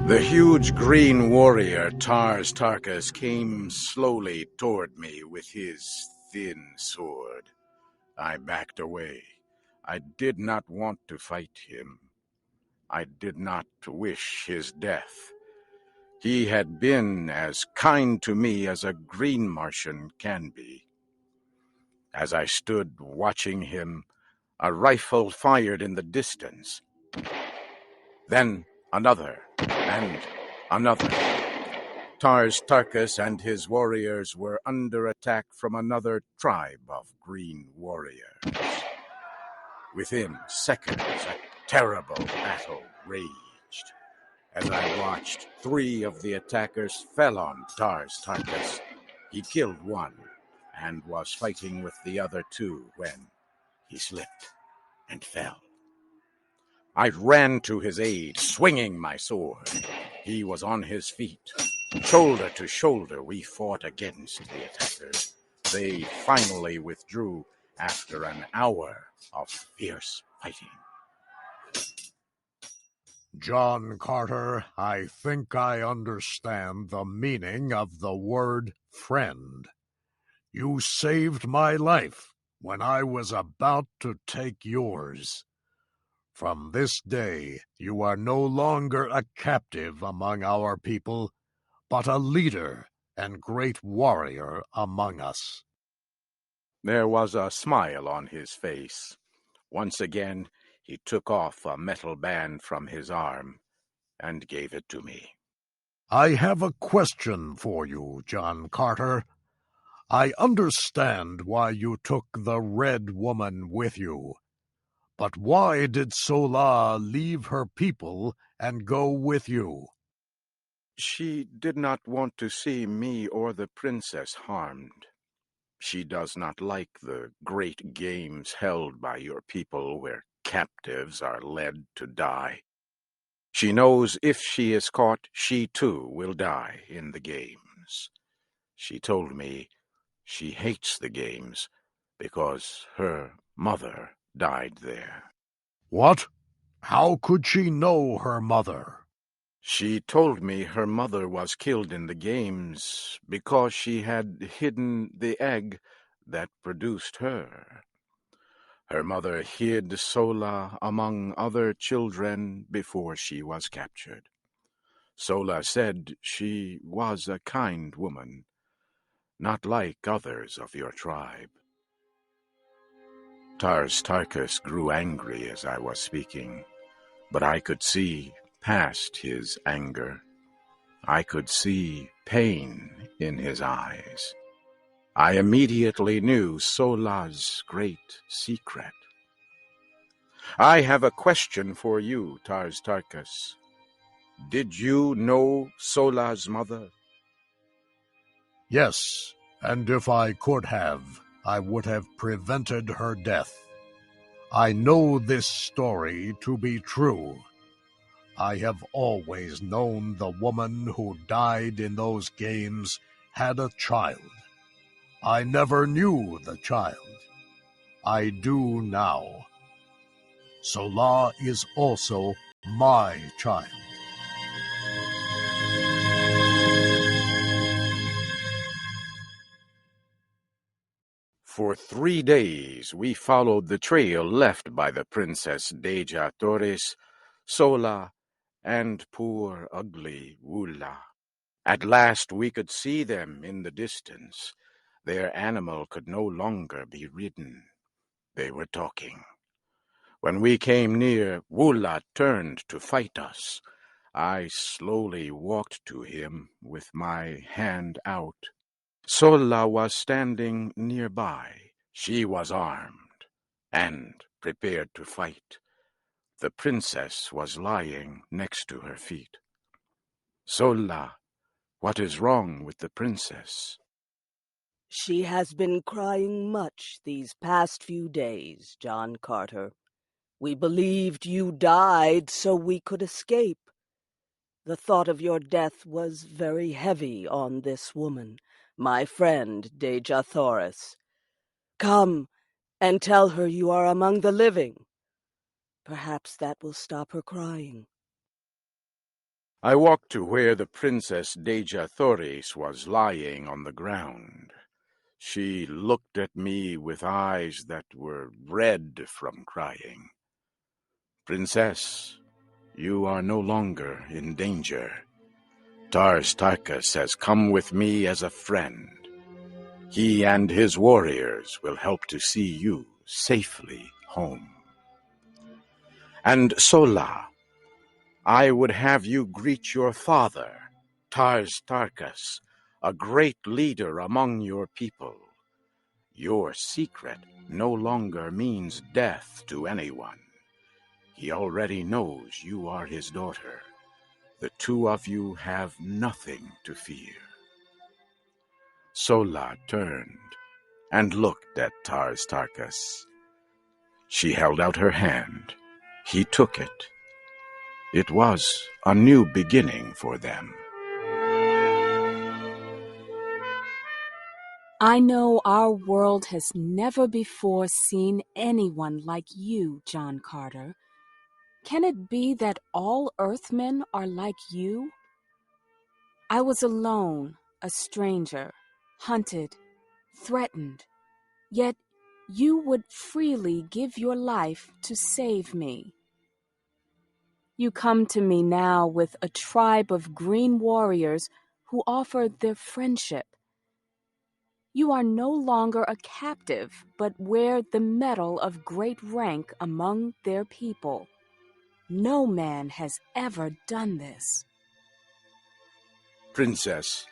The huge green warrior Tars Tarkas came slowly toward me with his thin sword. I backed away. I did not want to fight him. I did not wish his death. He had been as kind to me as a green Martian can be. As I stood watching him, a rifle fired in the distance. Then another, and another. Tars Tarkas and his warriors were under attack from another tribe of green warriors. Within seconds, a terrible battle raged. As I watched, 3 of the attackers fell on Tars Tarkas. He killed one and was fighting with the other 2 when he slipped and fell. I ran to his aid, swinging my sword. He was on his feet. Shoulder to shoulder, we fought against the attackers. They finally withdrew after an hour of fierce fighting. John Carter, I think I understand the meaning of the word friend. You saved my life when I was about to take yours. From this day, you are no longer a captive among our people, but a leader and great warrior among us. There was a smile on his face. Once again, he took off a metal band from his arm and gave it to me. I have a question for you, John Carter. I understand why you took the Red Woman with you. But why did Sola leave her people and go with you? She did not want to see me or the princess harmed. She does not like the great games held by your people where captives are led to die. She knows if she is caught, she too will die in the games. She told me she hates the games because her mother died there. What? How could she know her mother? She told me her mother was killed in the games because she had hidden the egg that produced her. Her mother hid Sola among other children before she was captured. Sola said she was a kind woman, not like others of your tribe. Tars Tarkas grew angry as I was speaking, but I could see past his anger. I could see pain in his eyes. I immediately knew Sola's great secret. I have a question for you, Tars Tarkas. Did you know Sola's mother? Yes, and if I could have, I would have prevented her death. I know this story to be true. I have always known the woman who died in those games had a child. I never knew the child. I do now. Sola is also my child. For 3 days we followed the trail left by the Princess Deja Torres, Sola, and poor ugly Wula. At last we could see them in the distance. Their animal could no longer be ridden. They were talking. When we came near, Wula turned to fight us. I slowly walked to him with my hand out. Sola was standing nearby. She was armed and prepared to fight. The princess was lying next to her feet. Sola, what is wrong with the princess? She has been crying much these past few days, John Carter. We believed you died so we could escape. The thought of your death was very heavy on this woman, my friend Dejathoris. Come and tell her you are among the living. Perhaps that will stop her crying. I walked to where the Princess Deja Thoris was lying on the ground. She looked at me with eyes that were red from crying. Princess, you are no longer in danger. Tars Tarkas has come with me as a friend. He and his warriors will help to see you safely home. And Sola, I would have you greet your father, Tars Tarkas, a great leader among your people. Your secret no longer means death to anyone. He already knows you are his daughter. The two of you have nothing to fear. Sola turned and looked at Tars Tarkas. She held out her hand. He took it. It was a new beginning for them. I know our world has never before seen anyone like you, John Carter. Can it be that all Earthmen are like you? I was alone, a stranger, hunted, threatened, yet you would freely give your life to save me. You come to me now with a tribe of green warriors who offer their friendship. You are no longer a captive, but wear the medal of great rank among their people. No man has ever done this. Princess,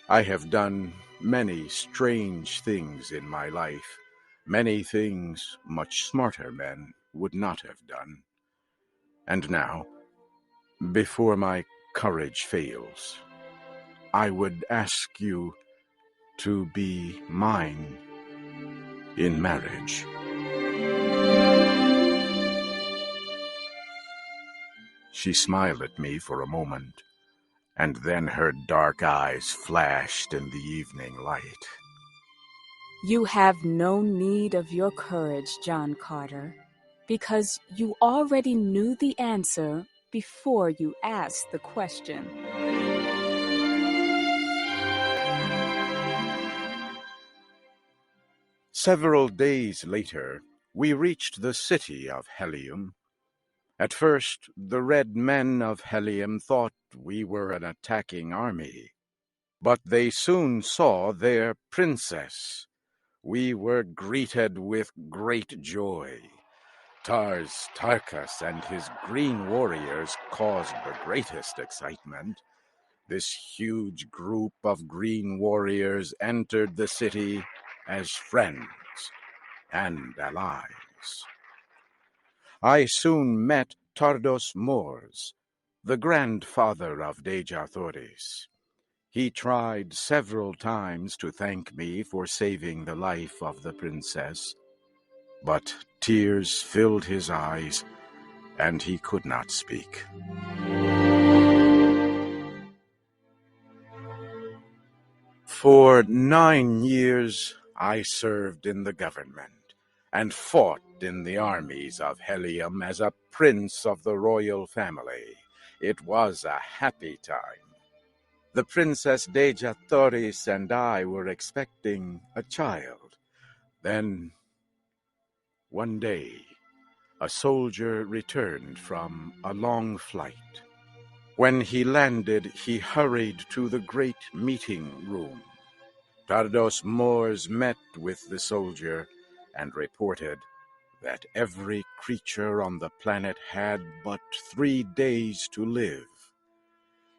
I have done many strange things in my life, many things much smarter men would not have done. And now, before my courage fails, I would ask you to be mine in marriage. She smiled at me for a moment, and then her dark eyes flashed in the evening light. You have no need of your courage, John Carter, because you already knew the answer before you asked the question. Several days later, we reached the city of Helium. At first, the red men of Helium thought we were an attacking army, but they soon saw their princess. We were greeted with great joy. Tars Tarkas and his green warriors caused the greatest excitement. This huge group of green warriors entered the city as friends and allies. I soon met Tardos Mors, the grandfather of Dejathoris. He tried several times to thank me for saving the life of the princess, but tears filled his eyes, and he could not speak. For 9 years, I served in the government and fought in the armies of Helium as a prince of the royal family. It was a happy time. The Princess Dejathoris and I were expecting a child. Then, one day, a soldier returned from a long flight. When he landed, he hurried to the great meeting room. Tardos Mors met with the soldier and reported that every creature on the planet had but 3 days to live.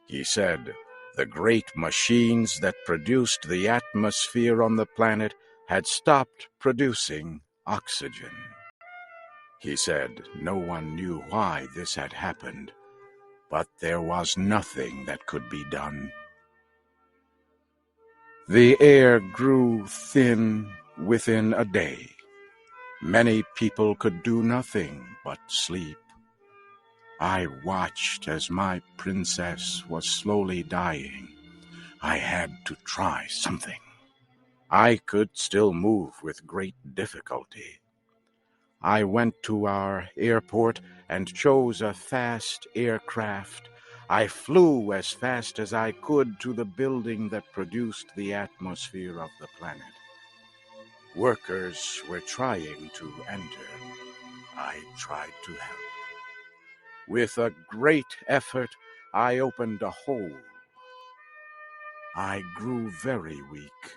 He said the great machines that produced the atmosphere on the planet had stopped producing oxygen. He said no one knew why this had happened, but there was nothing that could be done. The air grew thin within a day. Many people could do nothing but sleep. I watched as my princess was slowly dying. I had to try something. I could still move with great difficulty. I went to our airport and chose a fast aircraft. I flew as fast as I could to the building that produced the atmosphere of the planet. Workers were trying to enter. I tried to help. With a great effort, I opened a hole. I grew very weak.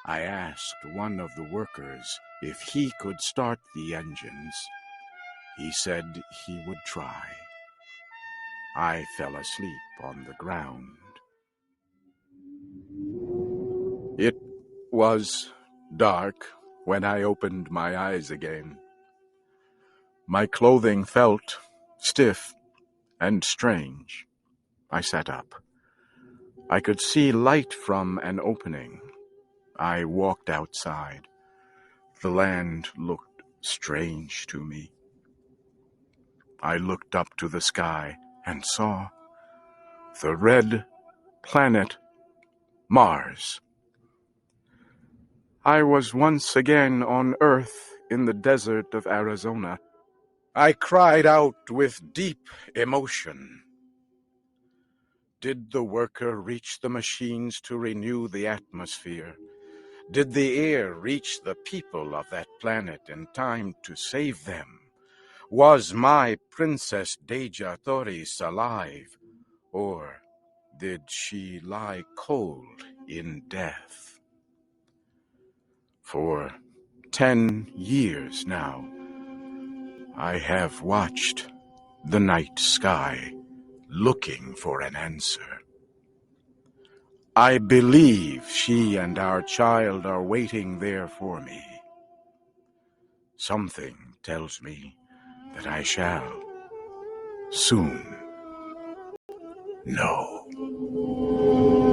I asked one of the workers if he could start the engines. He said he would try. I fell asleep on the ground. It was dark when I opened my eyes again. My clothing felt stiff and strange. I sat up. I could see light from an opening. I walked outside. The land looked strange to me. I looked up to the sky and saw the red planet Mars. I was once again on Earth in the desert of Arizona. I cried out with deep emotion. Did the worker reach the machines to renew the atmosphere? Did the air reach the people of that planet in time to save them? Was my Princess Deja Thoris alive, or did she lie cold in death? For 10 years now, I have watched the night sky looking for an answer. I believe she and our child are waiting there for me. Something tells me that I shall soon know.